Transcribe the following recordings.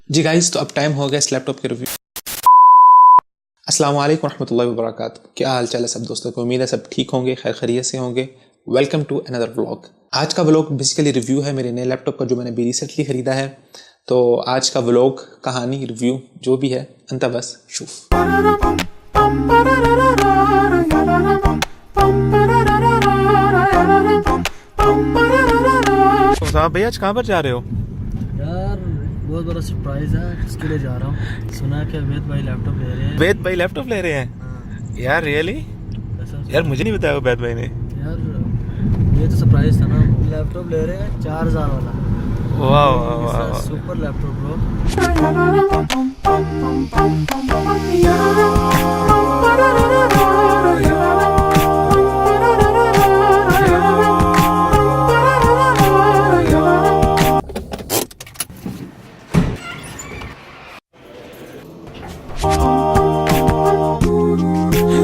जी guys, तो अब time हो गया इस लैपटॉप के रिव्यू। अस्सलाम वालेकुम रहमतुल्लाहि व बरकातुहू। क्या हाल चाल है सब दोस्तों को? उम्मीद है सब ठीक होंगे, खैर खैरियत से होंगे। Welcome to another vlog. आज का व्लॉग बेसिकली रिव्यू है मेरे नए लैपटॉप का जो मैंने भी रिसेंटली खरीदा है। तो आज का व्लॉग, कहानी, रिव्यू जो भी है, अंता बस शूफ। साहब भैया आज कहाँ पर जा रहे हो? यार बहुत बड़ा सरप्राइज है, इसके लिए जा रहा हूँ। सुना कि वेद भाई लैपटॉप ले रहे हैं। वेद भाई लैपटॉप ले रहे हैं? हाँ। यार रियली? यार मुझे नहीं बताया वेद भाई ने। यार ये तो सरप्राइज था ना। लैपटॉप ले रहे हैं 4000 वाला। वाह वाह वाह, सुपर लैपटॉप ब्रो।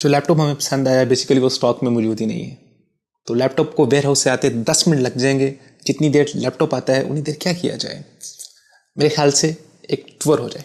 जो लैपटॉप हमें पसंद आया बेसिकली वो स्टॉक में मौजूद ही नहीं है। तो लैपटॉप को वेयर हाउस से आते 10 मिनट लग जाएंगे। जितनी देर लैपटॉप आता है उतनी देर क्या किया जाए? मेरे ख्याल से एक टूर हो जाए।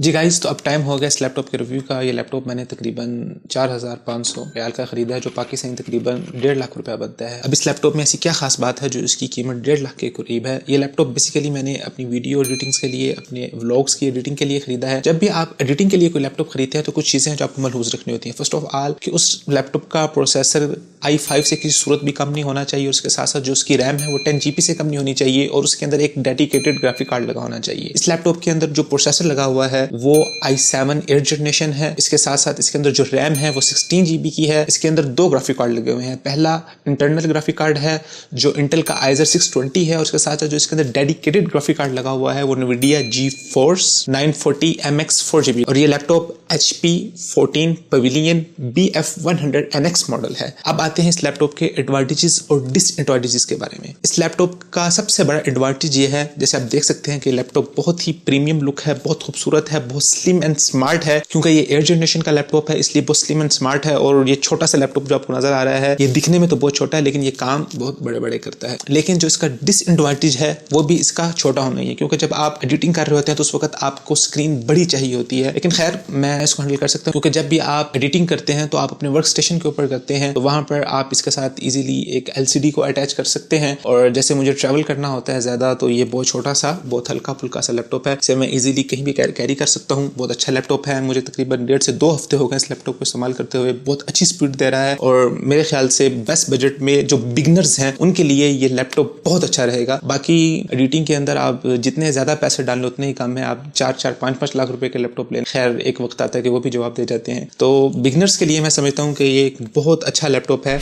जी गाइस, तो अब टाइम हो गया इस लैपटॉप के रिव्यू का। ये लैपटॉप मैंने तकरीबन 4500 रियाल का ख़रीदा है, जो पाकिस्तानी तकरीबन 1.5 लाख रुपया बनता है। अब इस लैपटॉप में ऐसी क्या खास बात है जो इसकी कीमत 1.5 लाख के करीब है? ये लैपटॉप बेसिकली मैंने अपनी वीडियो एडिटिंग्स के लिए, अपने व्लॉग्स की एडिटिंग के लिए ख़रीदा है। जब भी आप एडिटिंग के लिए कोई लैपटॉप खरीदते हैं तो कुछ चीज़ें जो आपको मलहूज़ रखनी होती हैं। फर्स्ट ऑफ ऑल कि उस लैपटॉप का प्रोसेसर i5 से किसी सूरत भी कम नहीं होना चाहिए, और उसके साथ साथ जो उसकी रैम है वो 10 GB से कम नहीं होनी चाहिए, और उसके अंदर एक डेडिकेटेड ग्राफिक कार्ड लगा होना चाहिए। इस लैपटॉप के अंदर जो प्रोसेसर लगा हुआ है वो i7 8th जनरेशन है। इसके साथ साथ इसके अंदर जो रैम है वो 16 GB की है। इसके अंदर 2 ग्राफिक कार्ड लगे हुए हैं। पहला इंटरनल ग्राफिक कार्ड है जो इंटेल का Izer 620 है, और उसके साथ साथ जो इसके अंदर डेडिकेटेड ग्राफिक कार्ड लगा हुआ है वो NVIDIA GeForce 940 MX 4GB, और ये laptop HP 14 Pavilion BF100 NX model है। अब आते हैं इस लैपटॉप के एडवांटेजेस और डिसएडवांटेजेस के बारे में। इस लैपटॉप का सबसे बड़ा एडवांटेज ये है, जैसे आप देख सकते हैं कि लैपटॉप बहुत ही प्रीमियम लुक है, बहुत खूबसूरत है, बहुत स्लिम एंड स्मार्ट है। क्योंकि ये 8th जनरेशन का लैपटॉप है इसलिए बहुत स्लिम एंड स्मार्ट है। और ये छोटा सा लैपटॉप जो आपको नजर आ रहा है, ये दिखने में तो बहुत छोटा है लेकिन ये काम बहुत बड़े बड़े करता है। लेकिन जो इसका डिसएडवांटेज है वो भी इसका छोटा होना ही है, क्योंकि जब आप एडिटिंग कर रहे होते हैं तो उस वक्त आपको स्क्रीन बड़ी चाहिए होती है। लेकिन खैर मैं इसको हैंडल कर सकता हूँ, क्योंकि जब भी आप एडिटिंग करते हैं तो आप अपने वर्क स्टेशन के ऊपर करते हैं, तो वहां पर आप इसके साथ इजीली एक LCD को अटैच कर सकते हैं। और जैसे मुझे ट्रैवल करना होता है ज्यादा, तो ये बहुत छोटा सा, बहुत हल्का फुल्का सा लैपटॉप है, इसे मैं इजीली कहीं भी कैरी कर सकता हूँ। बहुत अच्छा लैपटॉप है। मुझे तकरीबन 1.5 से 2 हफ्ते हो गए इस लैपटॉप को इस्तेमाल करते हुए। बहुत अच्छी स्पीड दे रहा है, और मेरे ख्याल से बेस्ट बजट में जो बिगनर्स हैं उनके लिए ये लैपटॉप बहुत अच्छा रहेगा। बाकी एडिटिंग के अंदर आप जितने ज्यादा पैसे डाल लो उतने ही कम है। आप 4-4, 5-5 लाख रुपए के लैपटॉप लें, खैर एक वक्त आता है कि वो भी जवाब दे जाते हैं। तो बिगनर्स के लिए मैं समझता हूँ कि ये एक बहुत अच्छा लैपटॉप है।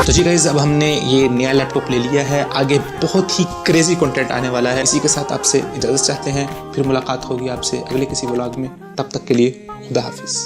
तो जी गाइस, अब हमने ये नया लैपटॉप ले लिया है। आगे बहुत ही क्रेजी कंटेंट आने वाला है। इसी के साथ आपसे इजाजत चाहते हैं, फिर मुलाकात होगी आपसे अगले किसी व्लॉग में। तब तक के लिए खुदा हाफिज।